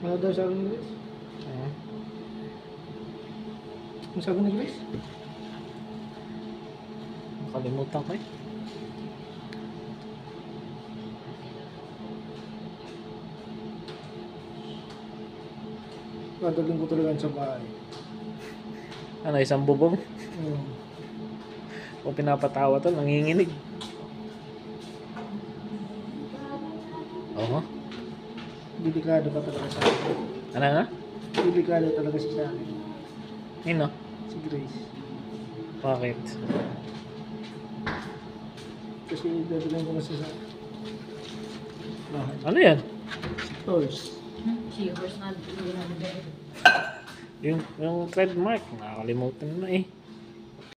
Ano daw sabi ni Grace? Ano sabi ni Grace? Nakalimutan ko eh. Dadalhin ko talaga sa bahay. Ano, isang bubong? Hmm. O pinapatawa to, nanginginig. Oo. Delikado ka talaga sa akin. Ano nga? Delikado talaga siya sa akin. Nino? Si Grace. Bakit? Kasi dadalhin ko na siya sa bahay. Ano yan? Horse. Seahorse na. Yung trademark, nakakalimutan na eh.